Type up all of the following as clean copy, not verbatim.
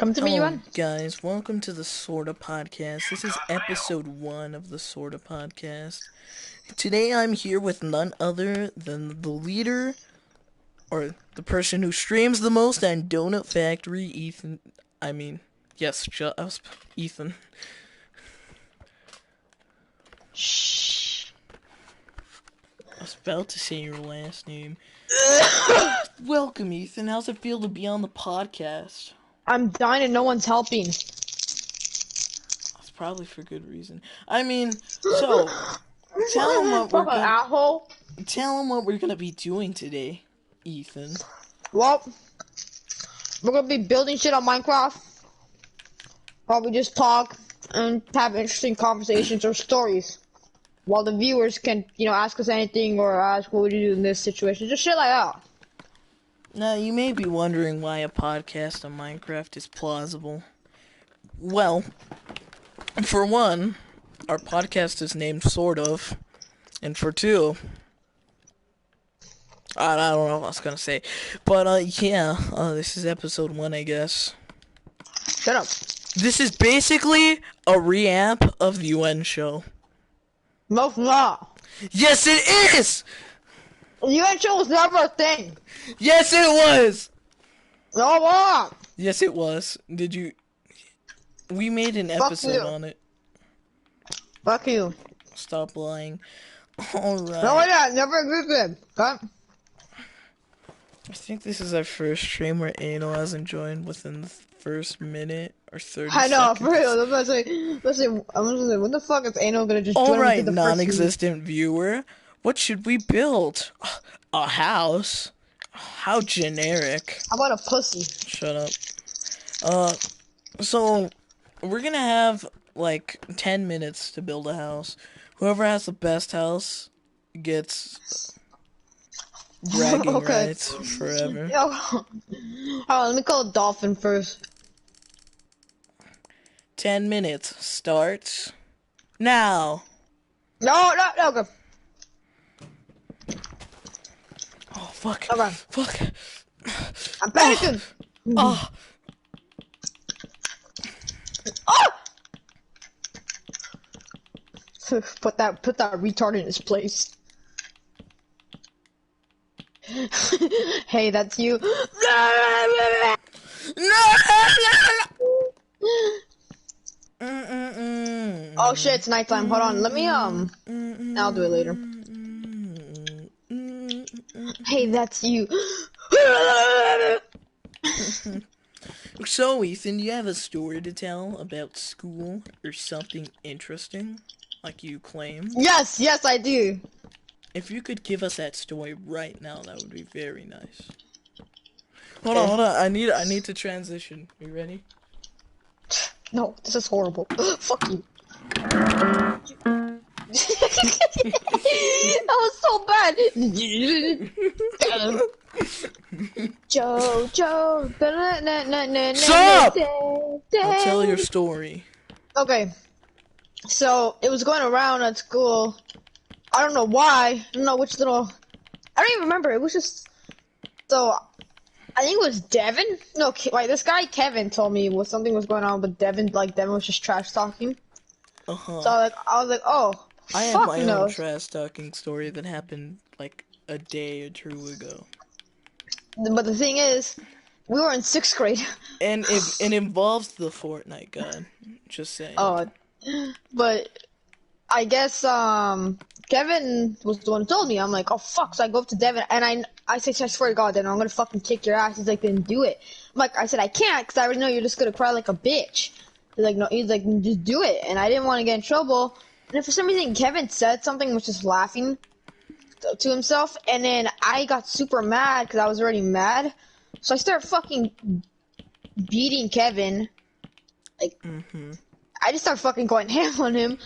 Come to me, Hello, Yuan. guys. Welcome to the SortaPodcast. This is episode 1 of the SortaPodcast. Today I'm here with none other than the leader, or the person who streams the most on Donut Factory, Ethan. Yes, Ethan. Shh. I was about to say your last name. Welcome, Ethan. How's it feel to be on the podcast? I'm dying and no one's helping. That's probably for good reason. So tell him what Fucking asshole. Tell him what we're gonna be doing today, Ethan. Well, we're gonna be building shit on Minecraft. Probably just talk and have interesting conversations or stories. While the viewers can, ask us anything or ask what would you do in this situation. Just shit like that. Now, you may be wondering why a podcast on Minecraft is plausible. Well, for one, our podcast is named Sort of. And for two, I don't know what I was gonna say. But, this is episode 1, I guess. Shut up. This is basically a re-amp of the UN show. No, it's not. Yes, it is! UN show was never a thing. Yes, it was! No, it wasn't. Yes, it was. Did you... We made an Fuck episode you. on it. Fuck you. Stop lying. Alright. No, it never existed. Okay? I think this is our first stream where Anal hasn't joined within the first minute or 30 I know, seconds. for real. I'm gonna say, when the fuck is Anal gonna just join Alright, within the first non-existent viewer. What should we build? A house? How generic. How about a pussy? Shut up. So, we're gonna have, 10 minutes to build a house. Whoever has the best house gets bragging Okay. rights forever. Yo, hold on, let me call a dolphin first. 10 minutes starts now. No, go. Oh, fuck. Okay. Fuck. I'm panicking. Oh. Ah! Put that retard in his place. Hey, that's you. Oh shit, it's nighttime. Hold on, let me I'll do it later. Hey, that's you. So, Ethan, do you have a story to tell about school or something interesting, like you claim? Yes, I do. If you could give us that story right now, that would be very nice. Hold on. I need to transition. You ready? No, this is horrible. Fuck you. That was so bad. Joe. Stop! I'll tell your story. Okay. So, it was going around at school. I don't know why. I don't know which little... I don't even remember. It was just... So, I think it was Devin? No, wait, this guy Kevin told me something was going on with Devin. Devin was just trash talking. Uh-huh. So, I was like, oh, I have fuck my no. own trash talking story that happened, a day or two ago. But the thing is, we were in 6th grade. And it involves the Fortnite god. Just saying. Oh, but I guess Kevin was the one who told me. I'm like, oh fuck! So I go up to Devin and I say, I swear to God, Devin, I'm gonna fucking kick your ass. He's like, then do it. I said I can't because I already know you're just gonna cry like a bitch. He's like, no, just do it. And I didn't want to get in trouble. And then for some reason, Kevin said something, was just laughing to himself, and then I got super mad because I was already mad. So I started fucking beating Kevin. I just started fucking going ham on him.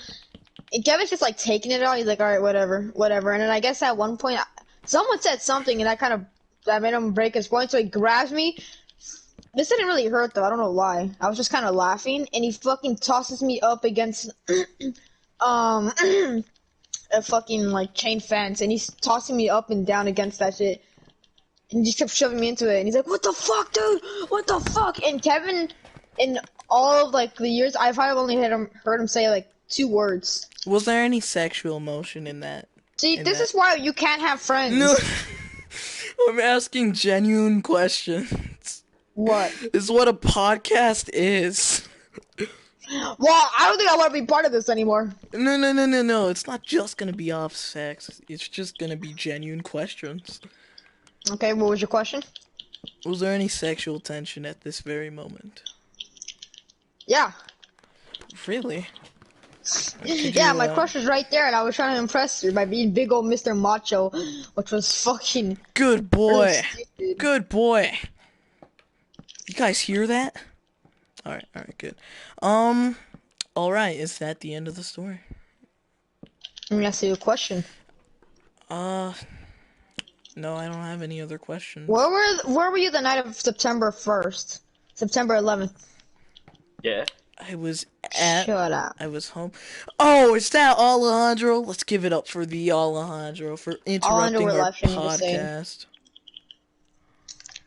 And Kevin's just taking it all. He's like, alright, whatever. And then I guess at one point, someone said something and that made him break his point. So he grabs me. This didn't really hurt though. I don't know why. I was just kind of laughing, and he fucking tosses me up against a fucking chain fence, and he's tossing me up and down against that shit. And he just kept shoving me into it, and he's like, what the fuck, dude? What the fuck? And Kevin in all of like the years, I've probably only heard him say like 2 words. Was there any sexual emotion in that? See, In this that? is why you can't have No, friends. I'm asking genuine questions. What? This is what a podcast is. Well, I don't think I want to be part of this anymore. No. It's not just gonna be off sex. It's just gonna be genuine questions. Okay, what was your question? Was there any sexual tension at this very moment? Yeah. Really? Yeah, my crush was right there, and I was trying to impress her by being big old Mr. Macho, which was fucking Good really boy. stupid. Good boy. You guys hear that? Alright, good. Alright, is that the end of the story? Let me ask you a question. No, I don't have any other questions. Where were you the night of September 1st? September 11th? Yeah. I was Shut up. I was home. Oh, is that Alejandro? Let's give it up for the Alejandro for interrupting we're our live streaming the same. podcast.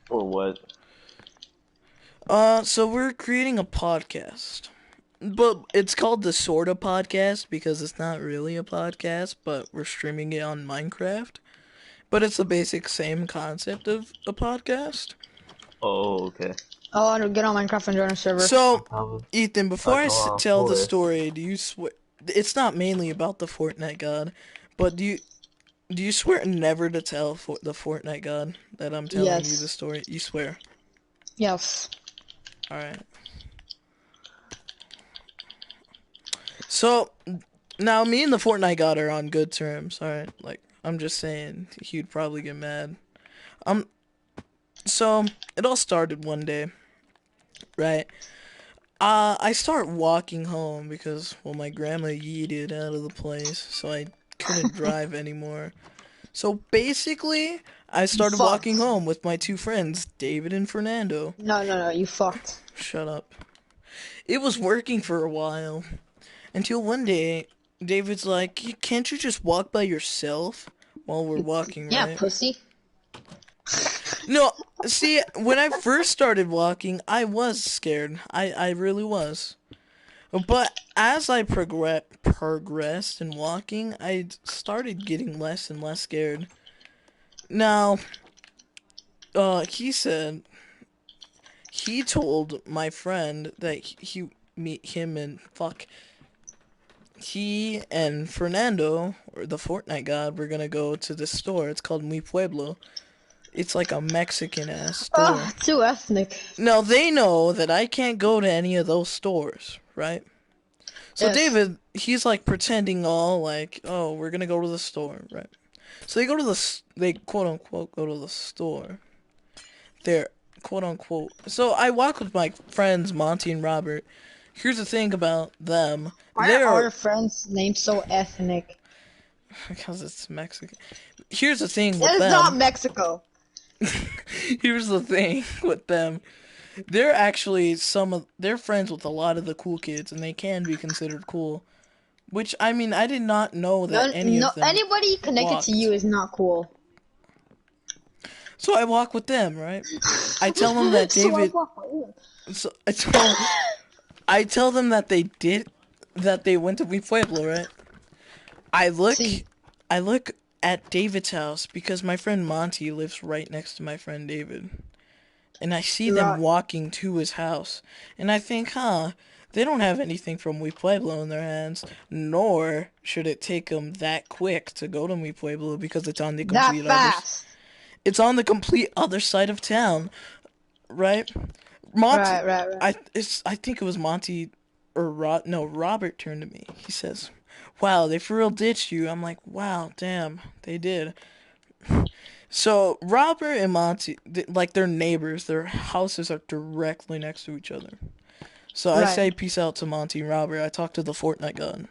Or what? So we're creating a podcast. But it's called the SortaPodcast because it's not really a podcast, but we're streaming it on Minecraft. But it's the basic same concept of a podcast. Oh, okay. Oh, Andrew, get on Minecraft and join our server. So, Ethan, before I Go tell the for it. story, do you swear? It's not mainly about the Fortnite God, but do you swear never to tell the Fortnite God that I'm telling you Yes. the story? You swear? Yes. All right. So now me and the Fortnite God are on good terms. All right, like I'm just saying, he'd probably get mad. So it all started one day, right? I start walking home because, well, my grandma yeeted out of the place, so I couldn't drive anymore. So basically, I started fucked. walking home with my two friends, David and Fernando. No, you fucked. Shut up. It was working for a while, until one day, David's like, "Can't you just walk by yourself while we're walking, Yeah, right?" pussy. No, see, when I first started walking, I was scared. I really was. But as I progressed in walking, I started getting less and less scared. Now, he told my friend that he and Fernando, or the Fortnite God, were gonna go to this store. It's called Mi Pueblo. It's like a Mexican-ass store. Ugh, too ethnic. Now, they know that I can't go to any of those stores, right? So Yes. David, he's like pretending all like, oh, we're gonna go to the store, right? So they quote-unquote go to the store. They're quote-unquote. So I walk with my friends, Monty and Robert. Here's the thing about them. Why are all your friends' names so ethnic? Because it's Mexican. Here's the thing with That is them. not Mexico. Here's the thing with them. They're actually they're friends with a lot of the cool kids, and they can be considered cool. Which, I mean, I did not know that any of them anybody connected walked. to you is not cool. So I walk with them, right? I tell them that David. So I tell them that they went to Mi Pueblo, right? I look at David's house because my friend Monty lives right next to my friend David. And I see them walking to his house. And I think, they don't have anything from Mi Pueblo in their hands. Nor should it take them that quick to go to Mi Pueblo because it's on the complete it's on the complete other side of town. Right? Monty, Right. I think it was Monty or Robert turned to me. He says, "Wow, they for real ditched you." I'm like, "Wow, damn, they did." So Robert and Monty, like, they're neighbors. Their houses are directly next to each other. So I say peace out to Monty and Robert. I talk to the Fortnite God.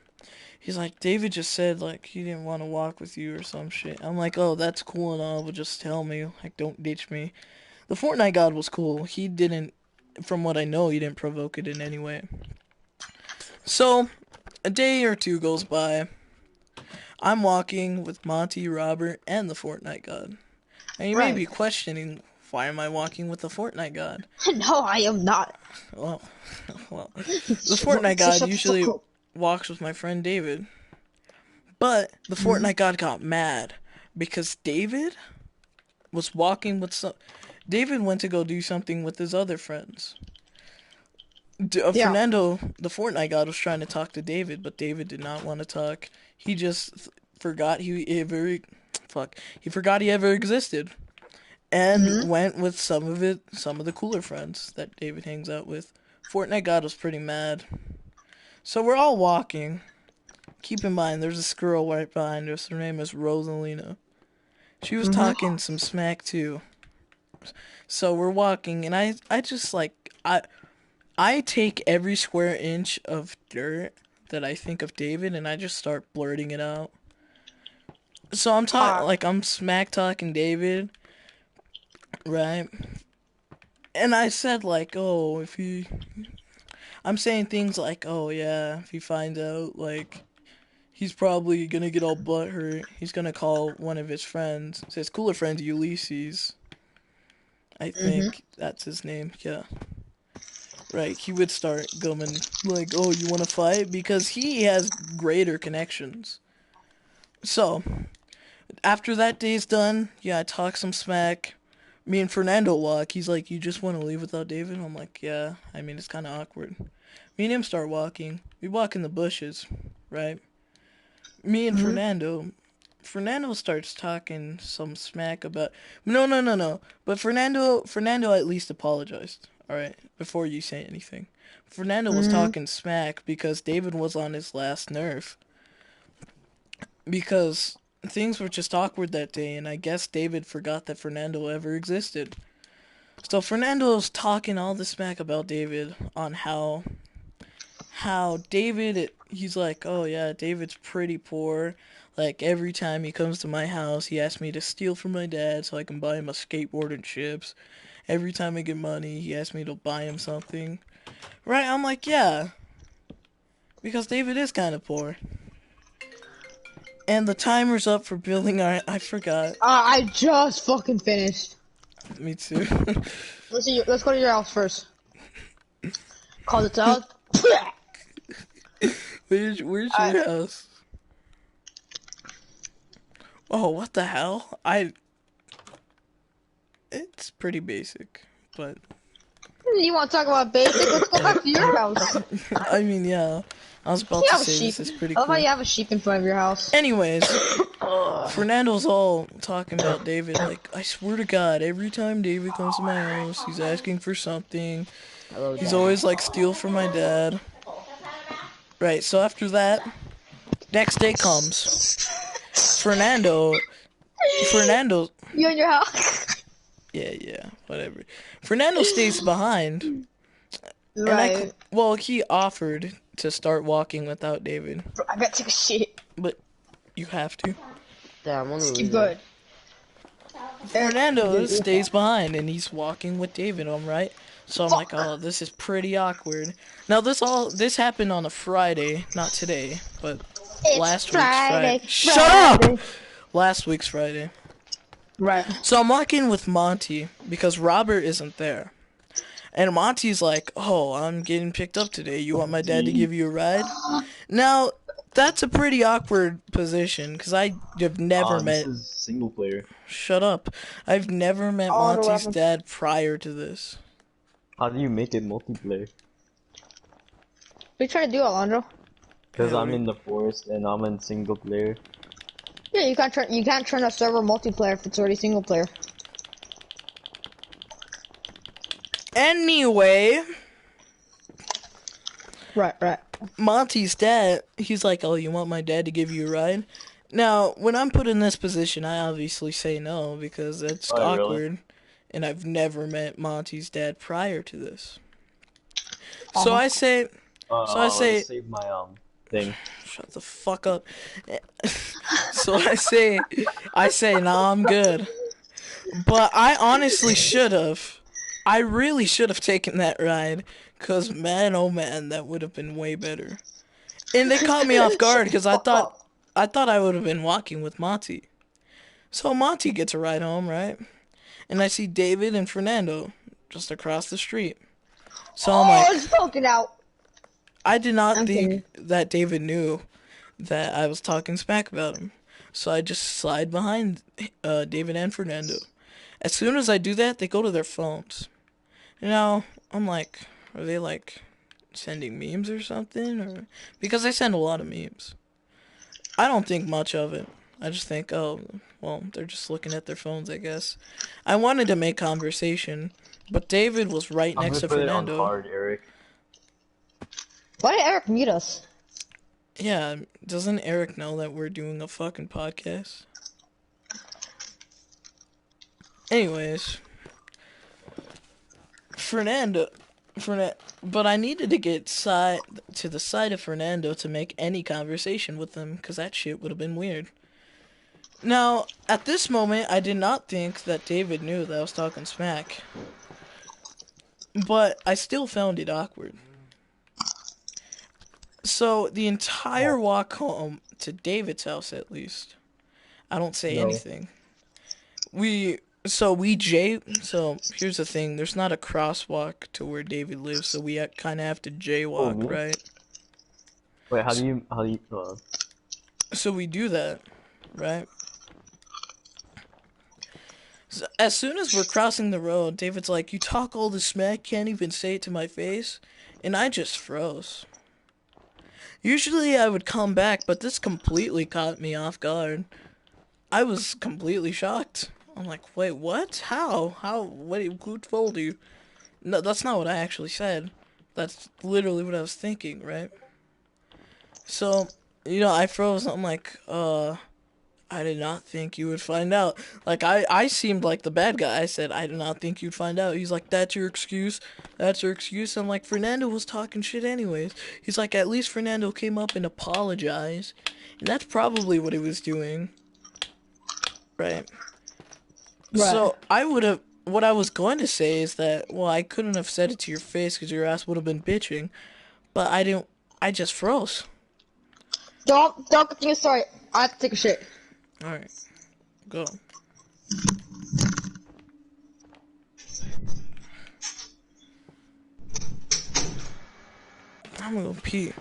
He's like, "David just said like he didn't want to walk with you or some shit." I'm like, "Oh, that's cool and all, but just tell me, like, don't ditch me." The Fortnite God was cool. He didn't, from what I know, he didn't provoke it in any way. So, a day or two goes by. I'm walking with Monty, Robert, and the Fortnite God. And you may be questioning, Why am I walking with the Fortnite god? No, I am not. Well, the Fortnite god usually walks with my friend David. But the Fortnite god got mad because David was walking with some. David went to go do something with his other friends. Yeah. Fernando, the Fortnite god, was trying to talk to David, but David did not want to talk. He just forgot he forgot he ever existed, and went with some of the cooler friends that David hangs out with. Fortnite god was pretty mad. So we're all walking. Keep in mind, there's a girl right behind us. Her name is Rosalina. She was talking some smack too. So we're walking, and I just like I take every square inch of dirt that I think of David, and I just start blurting it out. So I'm smack talking David, right? And I said like, oh, I'm saying things like, oh yeah, if he finds out, like, he's probably gonna get all butthurt. He's gonna call one of his friends, his cooler friend Ulysses. I think that's his name, yeah. Right, he would start going like, oh, you wanna fight? Because he has greater connections. So, after that day's done, yeah, I talk some smack. Me and Fernando walk. He's like, you just want to leave without David? I'm like, yeah. I mean, it's kind of awkward. Me and him start walking. We walk in the bushes, right? Me and Fernando starts talking some smack about. No. But Fernando at least apologized. All right, before you say anything. Fernando was talking smack because David was on his last nerve. Because things were just awkward that day, and I guess David forgot that Fernando ever existed. So Fernando's talking all the smack about David on how David, he's like, oh yeah, David's pretty poor. Like, every time he comes to my house, he asks me to steal from my dad so I can buy him a skateboard and chips. Every time I get money, he asks me to buy him something. Right? I'm like, yeah. Because David is kind of poor. And the timer's up for building our... I forgot. I just fucking finished. Me too. Let's go to your house first. Call it out. Where's your house? Oh, what the hell? It's pretty basic, but... You want to talk about basic? Let's go back to your house. I mean, yeah. I was about to say this is pretty cool. I love how cool. you have a sheep in front of your house. Anyways, Fernando's all talking about David. Like, I swear to God, every time David comes to my house, he's asking for something. He's always like, steal from my dad. Right, so after that, next day comes. Fernando. You in your house? Yeah, whatever. Fernando stays behind. Right. He offered to start walking without David. Bro, I gotta take a shit. But you have to. Damn, Keep going. Fernando stays behind and he's walking with David, right? So I'm like, oh, this is pretty awkward. Now this happened on a Friday, not today, but last week's Friday. Shut up! Last week's Friday. Right. So I'm walking with Monty because Robert isn't there. And Monty's like, oh, I'm getting picked up today. You want my dad to give you a ride? Now, that's a pretty awkward position because I have never met... This is single player. Shut up. I've never met Monty's dad prior to this. How do you make it multiplayer? What are you trying to do, Alondro? Because I'm in the forest and I'm in single player. Yeah, you can't turn a server multiplayer if it's already single player. Anyway, Right. Monty's dad, he's like, oh, you want my dad to give you a ride? Now, when I'm put in this position, I obviously say no because that's awkward. Really? And I've never met Monty's dad prior to this. So I say, save my thing. Shut the fuck up. So I say, nah, I'm good. But I honestly should have. I really should have taken that ride, cause man, oh man, that would have been way better. And they caught me off guard, cause I thought I would have been walking with Monty. So Monty gets a ride home, right? and I see David and Fernando just across the street. So I'm Oh, like, it's poking out. I did not I'm think kidding. that David knew that I was talking smack about him. So I just slide behind David and Fernando. As soon as I do that, they go to their phones. Now, I'm like, are they like sending memes or something? Or because I send a lot of memes. I don't think much of it. I just think, oh, well, they're just looking at their phones, I guess. I wanted to make conversation, but David was right I'm next gonna to put it on Fernando. hard, Eric. Why did Eric mute us? Yeah, doesn't Eric know that we're doing a fucking podcast? Anyways, Fernando, but I needed to get to the side of Fernando to make any conversation with him, because that shit would have been weird. Now, at this moment, I did not think that David knew that I was talking smack, but I still found it awkward. So, the entire walk home, to David's house at least, I don't say No. anything. So here's the thing, there's not a crosswalk to where David lives, so we kind of have to Oh, jaywalk, me? right? Wait, how do you, So we do that, right? So as soon as we're crossing the road, David's like, you talk all this smack, can't even say it to my face, and I just froze. Usually I would come back, but this completely caught me off guard. I was completely shocked. I'm like, wait, what? How? What? Who told you? No, that's not what I actually said. That's literally what I was thinking, right? So, I froze. I'm like, I did not think you would find out. Like, I seemed like the bad guy. I said, I did not think you'd find out. He's like, that's your excuse? That's your excuse? I'm like, Fernando was talking shit anyways. He's like, at least Fernando came up and apologized. And that's probably what he was doing. Right? Right. So, what I was going to say is that, well, I couldn't have said it to your face because your ass would have been bitching. But I didn't, I just froze. Don't continue. Sorry, I have to take a shit. Alright, go. I'm gonna go pee.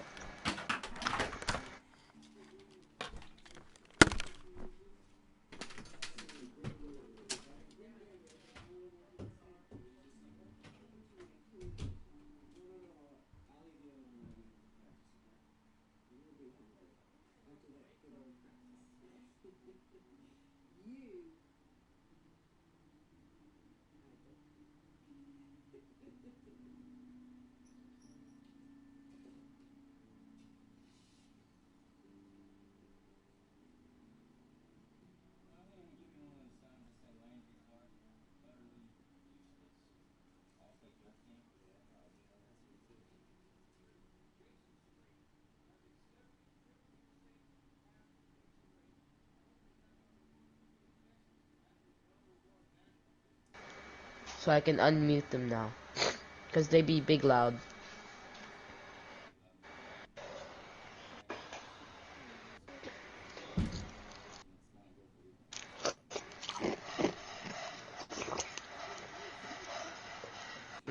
So I can unmute them now. Because they be big loud.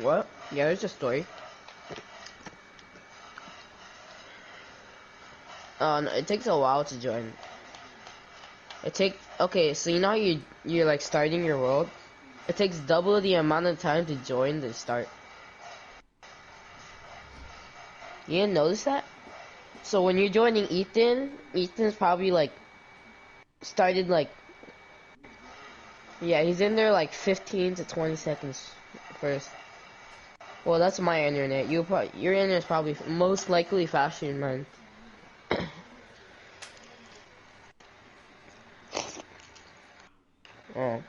What? Yeah, there's a story. No, it takes a while to join. Okay, so you know how you're like starting your world? It takes double the amount of time to join than start. You didn't notice that? So when you're joining Ethan's probably like started like, yeah, he's in there like 15 to 20 seconds first. Well, that's my internet. Your internet's probably most likely faster than mine. Oh.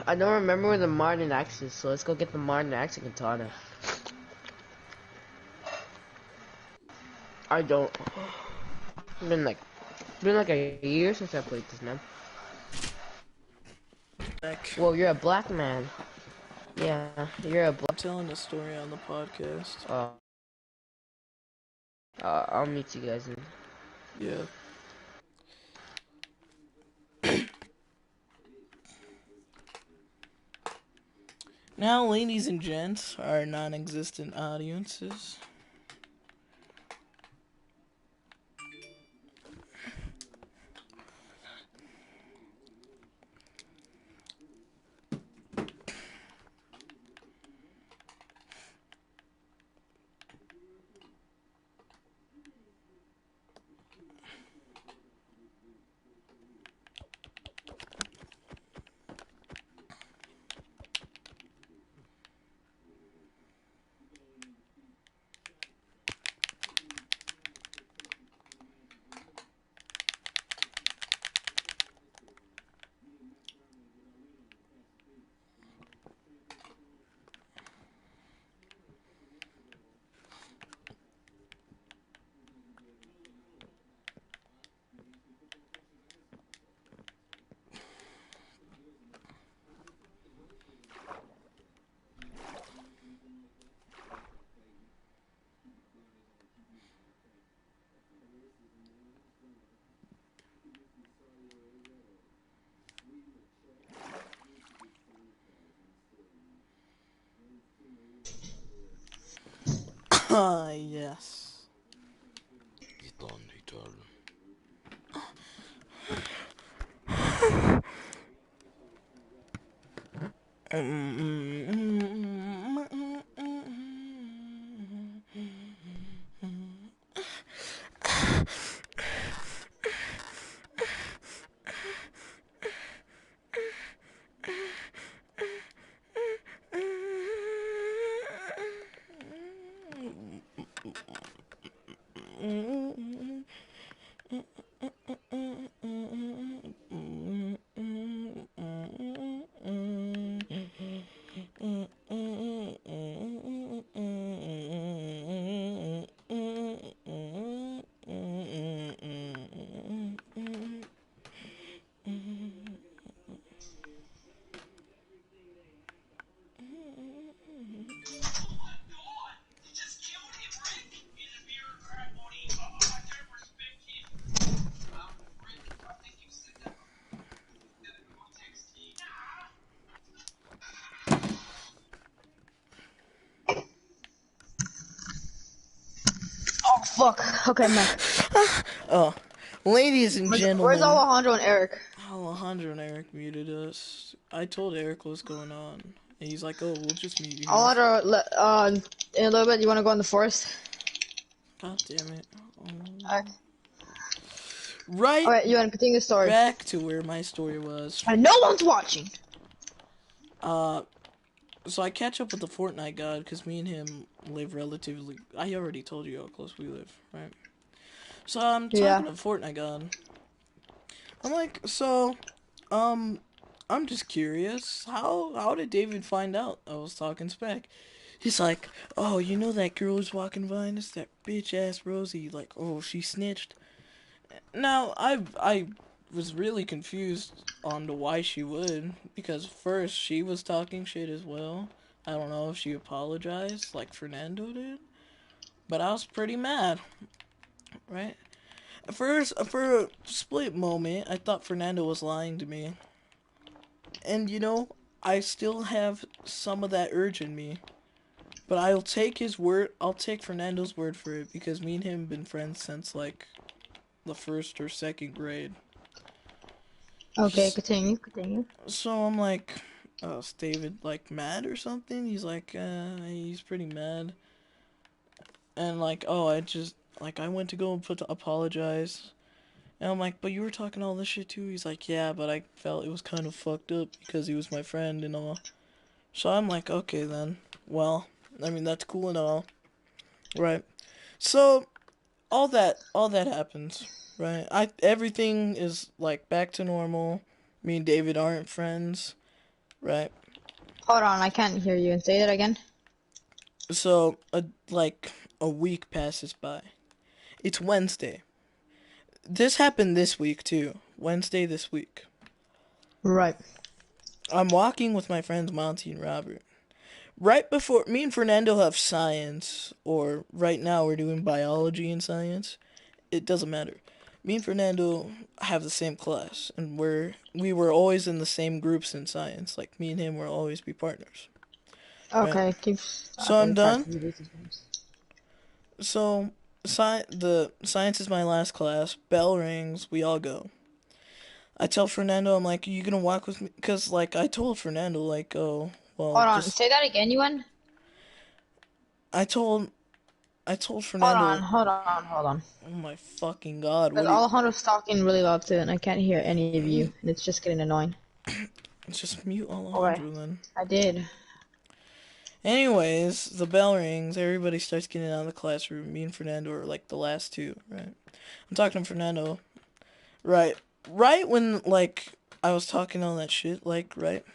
I don't remember where the modern axe is, so let's go get the modern axe and katana. I don't. It's been like a year since I played this, man. Back. Well, you're a black man. Yeah, you're a I'm black. telling a story on the podcast. I'll meet you guys in. Yeah. Now, ladies and gents, our non-existent audiences. Ah, yes. Oh fuck. Okay, I'm back. Oh, ladies and Where's gentlemen. Alejandro and Eric? Alejandro and Eric muted us. I told Eric what's going on. And he's like, oh, we'll just mute you guys. Alejandro, in a little bit, you want to go in the forest? God damn it. Alright. Right Alright, you want to continue the story? back to where my story was. And no one's watching! So I catch up with the Fortnite god because me and him live relatively. I already told you how close we live, right? So I'm talking to Fortnite god. I'm like, so, I'm just curious. How did David find out I was talking spec? He's like, oh, you know that girl who's walking by? It's that bitch ass Rosie. Like, oh, she snitched. Now I was really confused on to why she would, because first she was talking shit as well. I don't know if she apologized like Fernando did, but I was pretty mad, right? First, for a split moment, I thought Fernando was lying to me, and you know, I still have some of that urge in me, but I'll take his word. I'll take Fernando's word for it because me and him have been friends since like the first or second grade. Okay, continue. So I'm like, is David like mad or something? He's like, he's pretty mad. And like, oh, I went to go and apologize. And I'm like, but you were talking all this shit too? He's like, yeah, but I felt it was kind of fucked up because he was my friend and all. So I'm like, okay then. Well, I mean, that's cool and all. Right. So, all that happens, right? Everything is like back to normal. Me and David aren't friends, right? Hold on, I can't hear you. Say that again. So, a week passes by. It's Wednesday. This happened this week too. Wednesday this week. Right. I'm walking with my friends Monty and Robert. Right before me and Fernando have science, or right now we're doing biology and science. It doesn't matter. Me and Fernando have the same class, and we were always in the same groups in science. Like me and him will always be partners. Okay, keep. So I'm done. So, the science is my last class. Bell rings. We all go. I tell Fernando, I'm like, are you gonna walk with me? Because, like, I told Fernando, like, oh, well, Hold on. just... Say that again, you won? I told Hold on. Fernando... Hold on. Hold on. Oh my fucking god, Because what do you... Alejandro's talking really loud too, and I can't hear any of you, and it's just getting annoying. Just mute Okay. Alejandro then. I did. Anyways, the bell rings. Everybody starts getting out of the classroom. Me and Fernando are, like, the last two, right? I'm talking to Fernando. Right when, like, I was talking all that shit, like, right?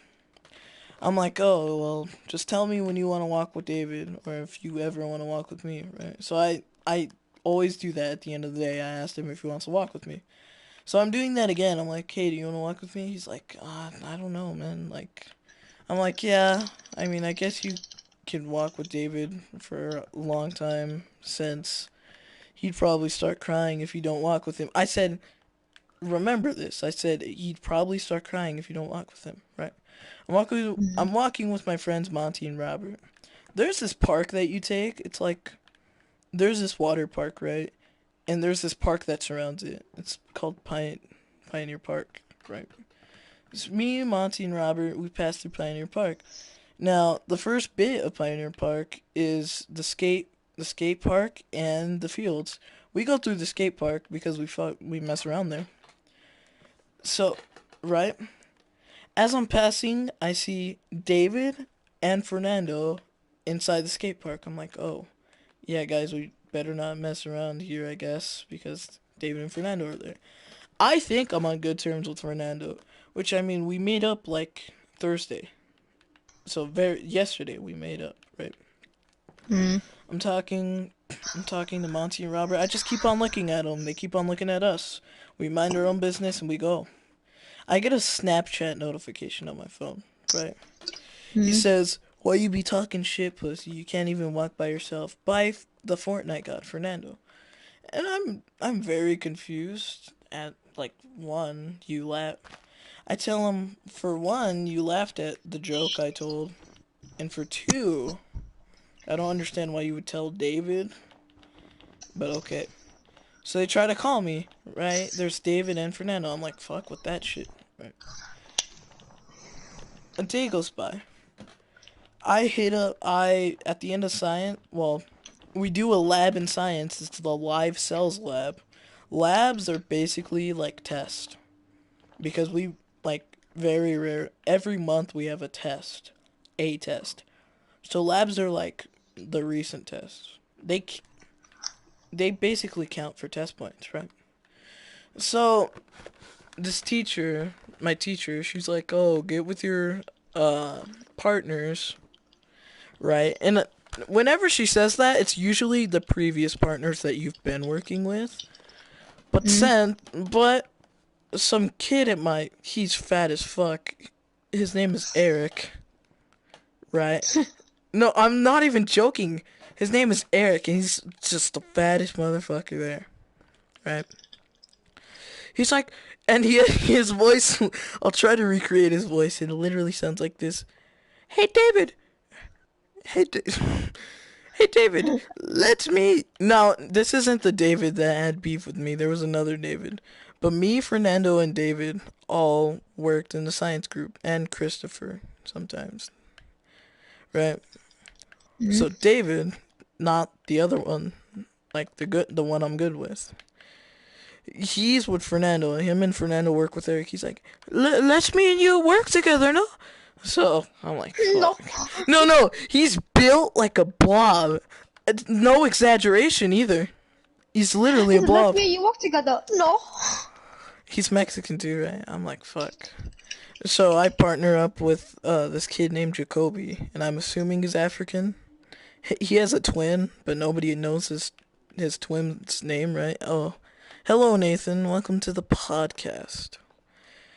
I'm like, oh, well, just tell me when you want to walk with David, or if you ever want to walk with me, right? So I always do that at the end of the day. I asked him if he wants to walk with me. So I'm doing that again. I'm like, hey, do you want to walk with me? He's like, I don't know, man. Like, I'm like, yeah, I mean, I guess you can walk with David for a long time, since he'd probably start crying if you don't walk with him. I said, remember this. I said, he'd probably start crying if you don't walk with him, right? I'm walking with my friends Monty and Robert. There's this park that you take. It's like, there's this water park, right? And there's this park that surrounds it. It's called Pioneer Park, right? It's me, Monty, and Robert. We passed through Pioneer Park. Now, the first bit of Pioneer Park is the skate park and the fields. We go through the skate park because we mess around there. So, right? As I'm passing, I see David and Fernando inside the skate park. I'm like, oh, yeah, guys, we better not mess around here, I guess, because David and Fernando are there. I think I'm on good terms with Fernando, which, I mean, we made up, like, Thursday. So, yesterday we made up, right? I'm talking to Monty and Robert. I just keep on looking at them. They keep on looking at us. We mind our own business and we go. I get a Snapchat notification on my phone, right? He says, why you be talking shit, pussy? You can't even walk by yourself. By the Fortnite god, Fernando. And I'm very confused at, like, one, you laugh. I tell him, for one, you laughed at the joke I told. And for two, I don't understand why you would tell David. But okay. So they try to call me, right? There's David and Fernando. I'm like, fuck with that shit, right? A day goes by. At the end of science, well, we do a lab in science. It's the live cells lab. Labs are basically like tests. Because we, like, very rare, every month we have a test. A test. So labs are like the recent tests. They basically count for test points, right? So, this teacher, my teacher, she's like, oh, get with your partners, right? And whenever she says that, it's usually the previous partners that you've been working with. But some kid he's fat as fuck. His name is Eric, right? No, I'm not even joking. His name is Eric, and he's just the fattest motherfucker there, right? He's like, and his voice, I'll try to recreate his voice. It literally sounds like this. Hey, David. Hey, hey, David. Now, this isn't the David that had beef with me. There was another David. But me, Fernando, and David all worked in the science group. And Christopher, sometimes. Right? So, David, not the other one, like the one I'm good with. He's with Fernando. Him and Fernando work with Eric. He's like, let's me and you work together, no? So, I'm like, fuck. No, he's built like a blob. No exaggeration either. He's literally a blob. Let me and you work together. No. He's Mexican too, right? I'm like, fuck. So I partner up with this kid named Jacoby, and I'm assuming he's African. He has a twin, but nobody knows his twin's name, right? Oh, hello, Nathan. Welcome to the podcast.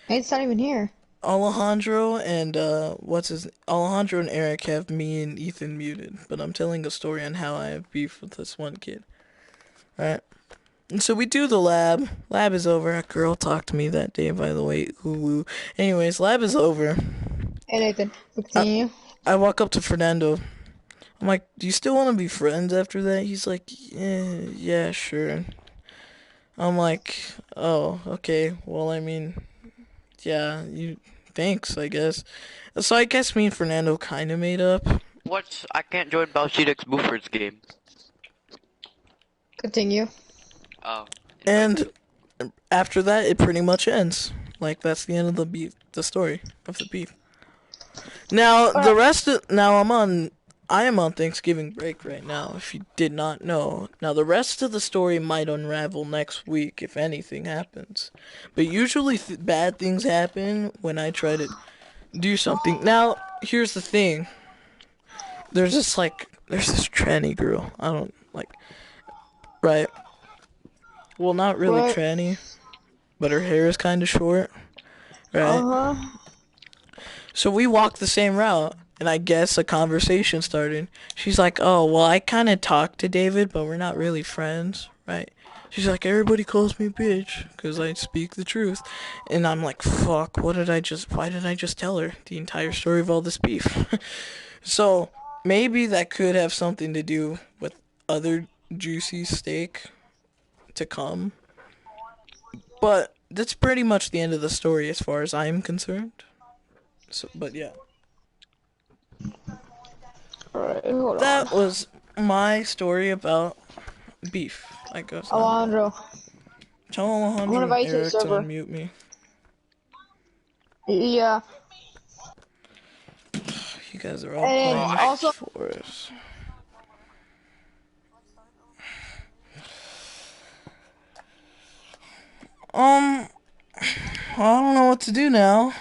It's not even here. Alejandro and Alejandro and Eric have me and Ethan muted, but I'm telling a story on how I have beef with this one kid. Right? And so we do the lab. Lab is over. A girl talked to me that day, by the way. Ooh. Anyways, lab is over. Hey, Nathan. Continue. I walk up to Fernando. I'm like, do you still want to be friends after that? He's like, yeah, sure. I'm like, oh, okay. Well, I mean, yeah, thanks, I guess. So I guess me and Fernando kind of made up. What? I can't join Balshidek's Buford's game. Continue. Oh. And after that, it pretty much ends. Like, that's the end of the story of the beef. Now, the rest of, I am on Thanksgiving break right now, if you did not know. Now, the rest of the story might unravel next week if anything happens. But usually bad things happen when I try to do something. Now, here's the thing. There's this tranny girl. I don't, right? Well, not really What? tranny, but her hair is kind of short, right? Uh-huh. So we walked the same route, and I guess a conversation started. She's like, oh, well, I kind of talked to David, but we're not really friends, right? She's like, everybody calls me bitch, because I speak the truth. And I'm like, fuck, why did I just tell her the entire story of all this beef? So, maybe that could have something to do with other juicy steak to come. But that's pretty much the end of the story as far as I'm concerned. So, but yeah. Alright, hold on. That was my story about beef, I guess. Alejandro. Tell I'm Alejandro gonna and invite you to the Eric to server. unmute me. Yeah. You guys are all And playing the also, forest. I don't know what to do now.